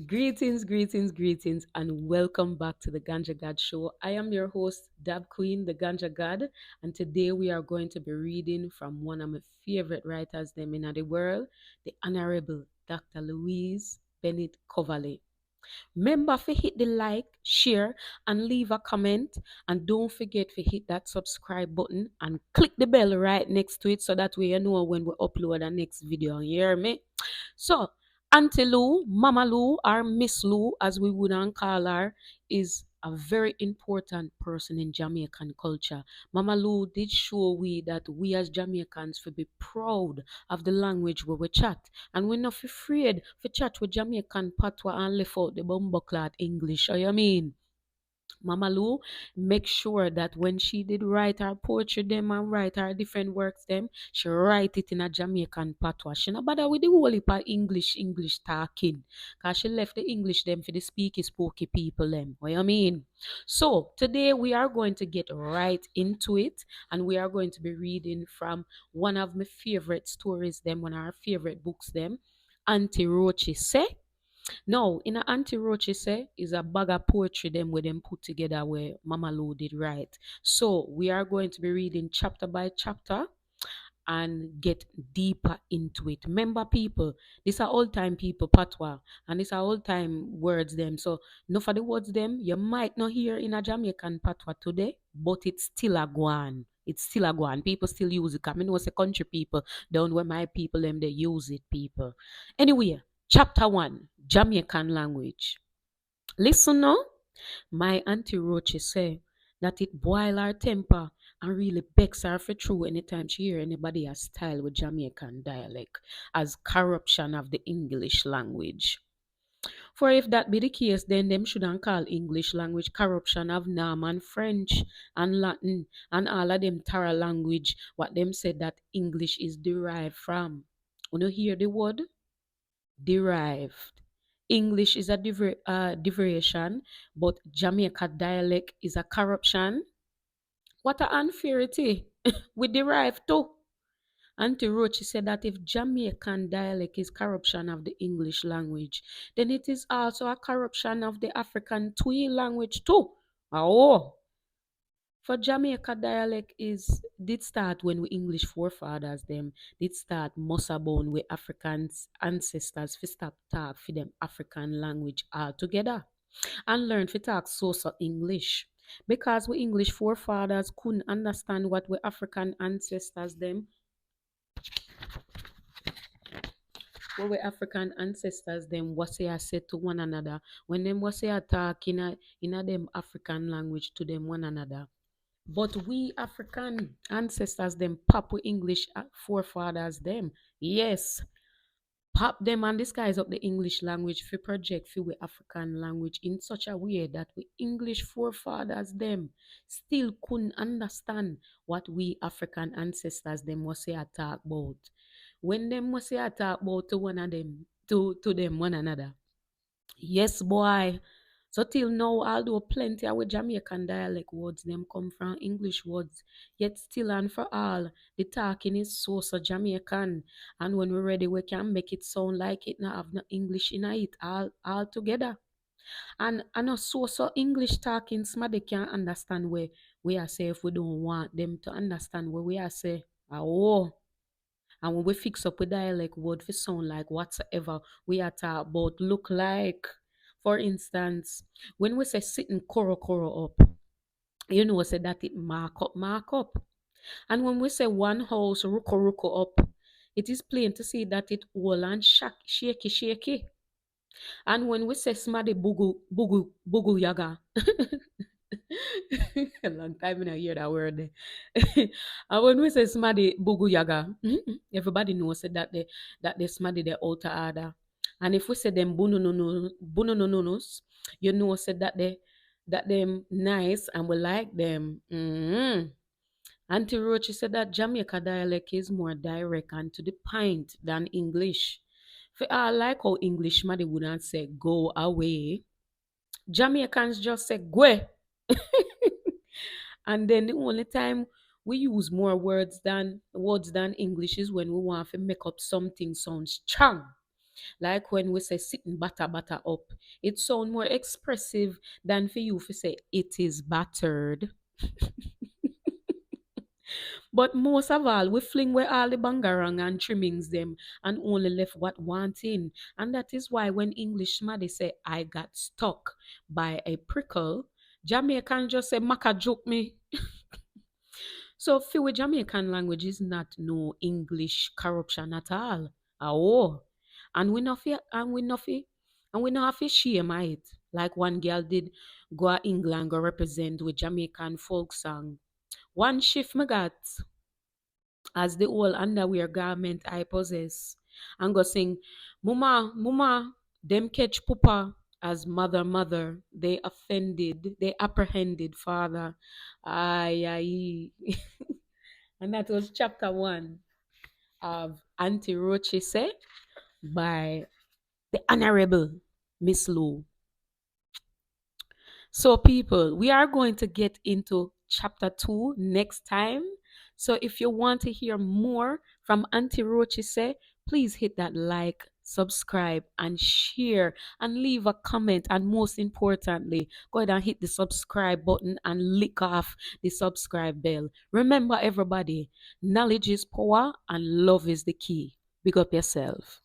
Greetings, greetings, greetings, and welcome back to the Ganja God Show. I am your host, DabQween, the Ganja God, and today we are going to be reading from one of my favorite writers them in the world, the Honorable Dr. Louise Bennett Coverley. Remember to hit the like, share, and leave a comment. And don't forget to hit that subscribe button and click the bell right next to it so that way you know when we upload the next video. You hear me? So, Auntie Lou, Mama Lou, or Miss Lou, as we would call her, is a very important person in Jamaican culture. Mama Lou did show we that we as Jamaicans should be proud of the language where we chat. And we're not afraid to chat with Jamaican patois and left out the bumbleclad English. You mean? Mama Lou make sure that when she did write her poetry them and write her different works them, she write it in a Jamaican patois. She not bother with the whole heap of English talking. Cause she left the English them for the speaky spooky people them. What you mean? So today we are going to get right into it and we are going to be reading from one of my favorite stories them, one of our favorite books them, Auntie Roachy Seh. Now, in a Auntie Roachy say is a bag of poetry them where them put together where Mama Lou did write. So we are going to be reading chapter by chapter and get deeper into it. Remember, people, these are old time people patois, and these are old time words them. So no for the words them you might not hear in a Jamaican patois today, but it's still a guan. It's still a guan. People still use it. I know it's a country people down where my people them they use it. People. Anyway, chapter 1, Jamaican language. Listen now. My auntie Roche say that it boil her temper and really vex her for true anytime she hear anybody a style with Jamaican dialect as corruption of the English language. For if that be the case, then them shouldn't call English language corruption of Norman French and Latin and all of them Tara language what them said that English is derived from. You know hear the word? Derived. English is a derivation, but Jamaica dialect is a corruption. What a unfairity. We derive too. Auntie Roche said that if Jamaican dialect is corruption of the English language, then it is also a corruption of the African Twi language too. Oh, for Jamaica dialect is did start when we English forefathers them did start Mossabone with Africans ancestors fi stop talk for them African language altogether and learn to talk so English. Because we English forefathers couldn't understand what we African ancestors them what we African ancestors them what they are said to one another when them what they are talk in a them African language to them one another. But we African ancestors, them pop with English forefathers, them. Yes, pop them and disguise up the English language for project for we African language in such a way that we English forefathers, them still couldn't understand what we African ancestors, them was say talk about. When them was say talk about to one of them, to them one another. Yes, boy. So till now, although plenty of Jamaican dialect words them come from English words, yet still and for all, the talking is so Jamaican. And when we're ready, we can make it sound like it not have no English in it all together. And I know so English talking somebody can understand where we are say if we don't want them to understand where we are say. Oh, and when we fix up with dialect word for sound like whatsoever we are talk about look like. For instance, when we say sitting koro up, you know say that it mark up. And when we say one house ruko up, it is plain to see that it all and shaky. And when we say somebody bugu yaga, a long time I hear that word. And when we say somebody bugu yaga, everybody knows that they somebody the outer order. And if we say them bunununus, you know said that them nice and we like them. Auntie Roche said that Jamaica dialect is more direct and to the point than English. For I like how English man they wouldn't say go away. Jamaicans just say go. And then the only time we use more words than English is when we want to make up something sound strong. Like when we say sitting batter up, it sound more expressive than for you to say it is battered. But most of all, we fling away all the bangarang and trimmings them and only left what wanting. And that is why when English smaddy say I got stuck by a prickle, Jamaican just say maka joke me. So for Jamaican language is not no English corruption at all. Oh. And we not fi- and we not fi- and we not have to shame it. Like one girl did go to England go represent with Jamaican folk song. One shift me got as the old underwear garment I possess, and go sing, Mama, Mama, them catch Papa as mother, mother, they apprehended father. Ay, ay. And that was chapter one of Auntie Roachy Seh by the Honorable Miss Lou. So, people, we are going to get into chapter two next time. So, if you want to hear more from Auntie Rochi say, please hit that like, subscribe, and share, and leave a comment. And most importantly, go ahead and hit the subscribe button and lick off the subscribe bell. Remember, everybody, knowledge is power and love is the key. Big up yourself.